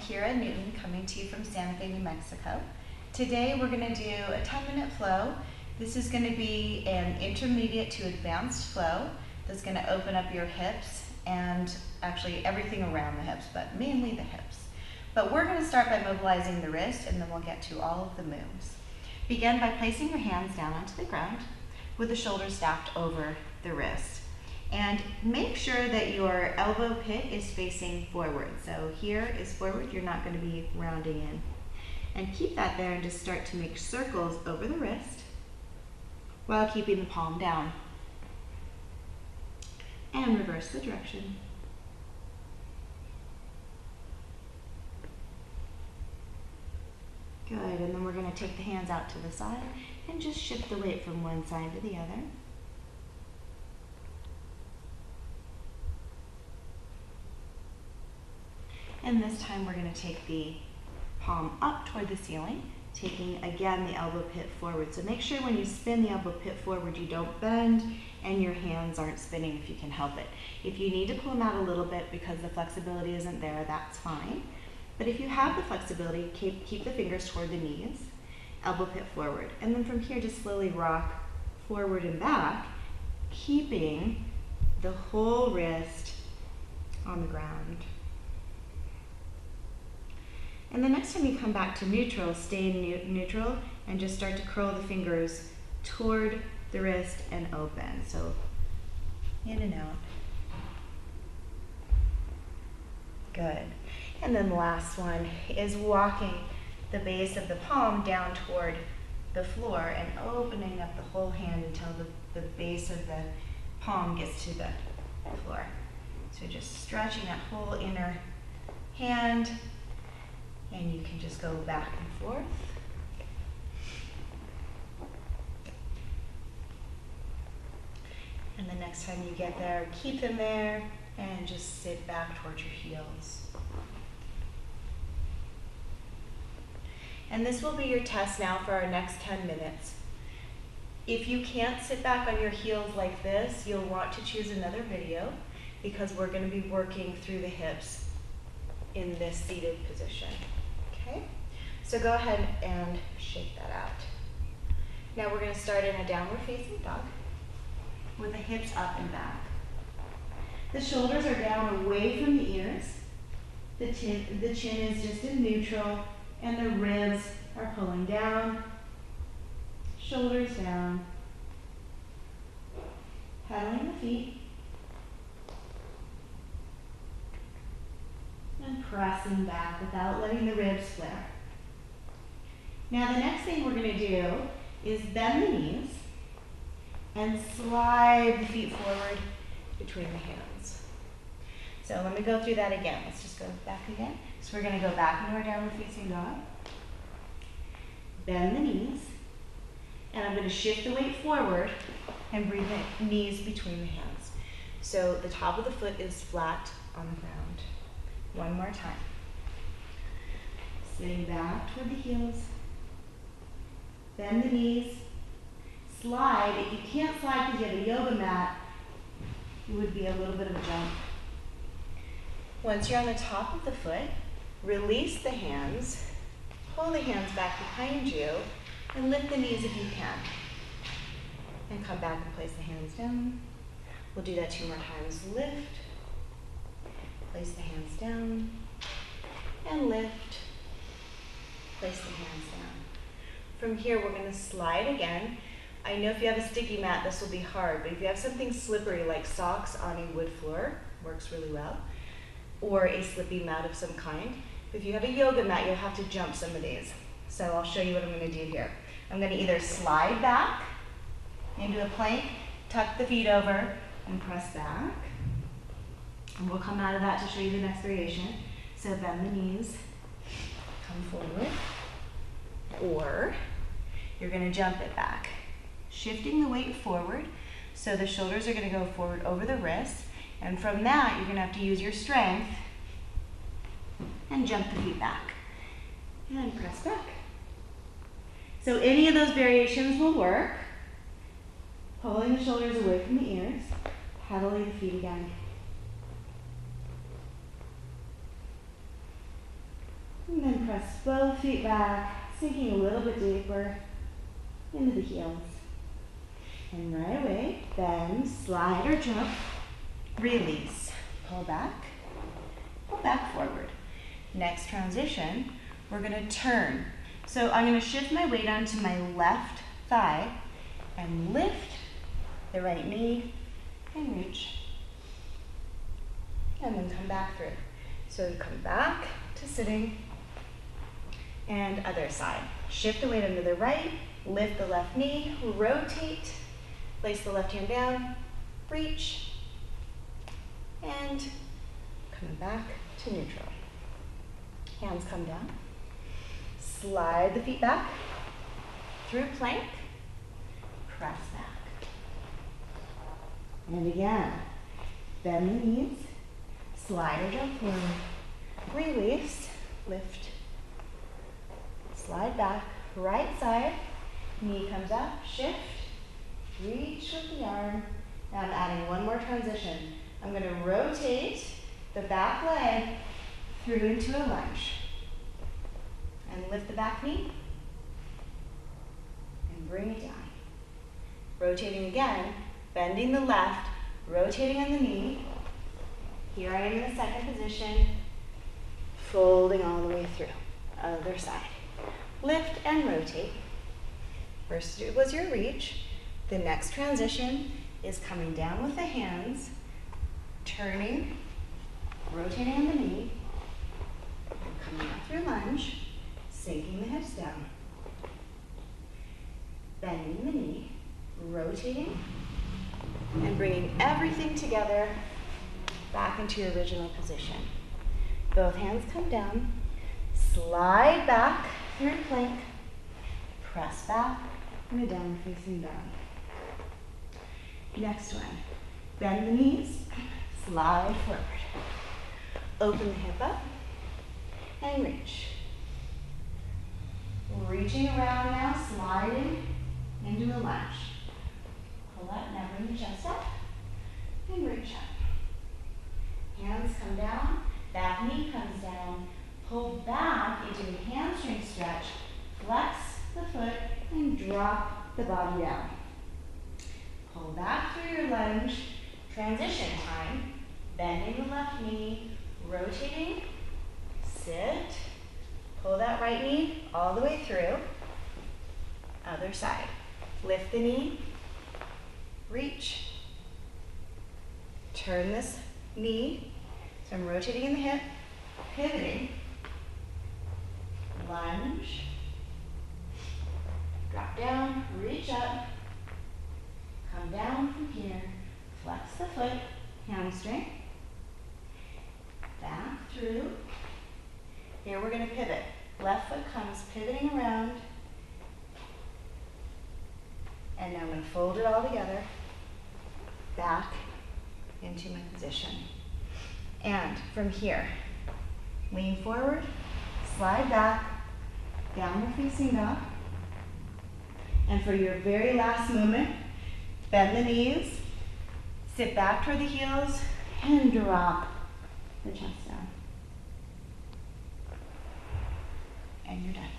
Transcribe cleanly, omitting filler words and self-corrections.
Keira Newton, coming to you from Santa Fe, New Mexico. Today we're going to do a 10-minute flow. This is going to be an intermediate to advanced flow that's going to open up your hips and actually everything around the hips, but mainly the hips. But we're going to start by mobilizing the wrist, and then we'll get to all of the moves. Begin by placing your hands down onto the ground with the shoulders stacked over the wrist. And make sure that your elbow pit is facing forward. So here is forward, you're not going to be rounding in. And keep that there and just start to make circles over the wrist while keeping the palm down. And reverse the direction. Good, and then we're going to take the hands out to the side and just shift the weight from one side to the other. And this time we're going to take the palm up toward the ceiling, taking again the elbow pit forward. So make sure when you spin the elbow pit forward you don't bend and your hands aren't spinning if you can help it. If you need to pull them out a little bit because the flexibility isn't there, that's fine. But if you have the flexibility, keep the fingers toward the knees, elbow pit forward. And then from here just slowly rock forward and back, keeping the whole wrist on the ground. And the next time you come back to neutral, stay in neutral and just start to curl the fingers toward the wrist and open. So in and out. Good. And then the last one is walking the base of the palm down toward the floor and opening up the whole hand until the base of the palm gets to the floor. So just stretching that whole inner hand. And you can just go back and forth. And the next time you get there, keep them there and just sit back towards your heels. And this will be your test now for our next 10 minutes. If you can't sit back on your heels like this, you'll want to choose another video because we're going to be working through the hips in this seated position. Okay, so go ahead and shake that out. Now we're going to start in a downward facing dog with the hips up and back. The shoulders are down away from the ears. The chin is just in neutral and the ribs are pulling down. Shoulders down. Pedaling the feet. And pressing back without letting the ribs flare. Now the next thing we're going to do is bend the knees and slide the feet forward between the hands. So let me go through that again. Let's just go back again. So we're going to go back into our downward facing dog. Bend the knees. And I'm going to shift the weight forward and bring the knees between the hands. So the top of the foot is flat on the ground. One more time. Sitting back toward the heels. Bend the knees. Slide. If you can't slide because you have a yoga mat, it would be a little bit of a jump. Once you're on the top of the foot, release the hands. Pull the hands back behind you and lift the knees if you can. And come back and place the hands down. We'll do that 2 more times. Lift. Place the hands down, and lift, place the hands down. From here, we're going to slide again. I know if you have a sticky mat, this will be hard, but if you have something slippery like socks on a wood floor, works really well, or a slippy mat of some kind. If you have a yoga mat, you'll have to jump some of these. So I'll show you what I'm going to do here. I'm going to either slide back into a plank, tuck the feet over, and press back. And we'll come out of that to show you the next variation. So bend the knees, come forward, or you're going to jump it back. Shifting the weight forward, so the shoulders are going to go forward over the wrist, and from that you're going to have to use your strength and jump the feet back. And press back. So any of those variations will work. Pulling the shoulders away from the ears, pedaling the feet again. press both feet back, sinking a little bit deeper into the heels. And right away, bend, slide or jump, release. Pull back forward. Next transition, we're gonna turn. So I'm gonna shift my weight onto my left thigh and lift the right knee and reach. And then come back through. So come back to sitting and other side. Shift the weight under the right, lift the left knee, rotate, place the left hand down, reach, and coming back to neutral. Hands come down. Slide the feet back through plank, press back. And again, bend the knees, slide or jump forward, release, lift, slide back, right side, knee comes up, shift, reach with the arm. Now I'm adding one more transition. I'm going to rotate the back leg through into a lunge. And lift the back knee and bring it down. Rotating again, bending the left, rotating on the knee. Here I am in the second position, folding all the way through. Other side. Lift and rotate. First was your reach. The next transition is coming down with the hands, turning, rotating on the knee, and coming up through lunge, sinking the hips down, bending the knee, rotating, and bringing everything together back into your original position. Both hands come down, slide back through plank, press back, and a downward facing dog. Next one, bend the knees, slide forward. Open the hip up, and reach. Reaching around now, sliding into a lunge. Pull up, now bring the chest up, and reach up. Hands come down, back knee comes down, pull back into a hamstring stretch, flex the foot, and drop the body down. Pull back through your lunge, transition time, bending the left knee, rotating, sit, pull that right knee all the way through, other side. Lift the knee, reach, turn this knee, so I'm rotating in the hip, pivoting, lunge, drop down, reach up, come down from here, flex the foot, hamstring, back through. Here we're going to pivot. Left foot comes pivoting around, and now I'm going to fold it all together, back into my position. And from here, lean forward, slide back, downward facing dog. And for your very last movement, bend the knees, sit back toward the heels, and drop the chest down. And you're done.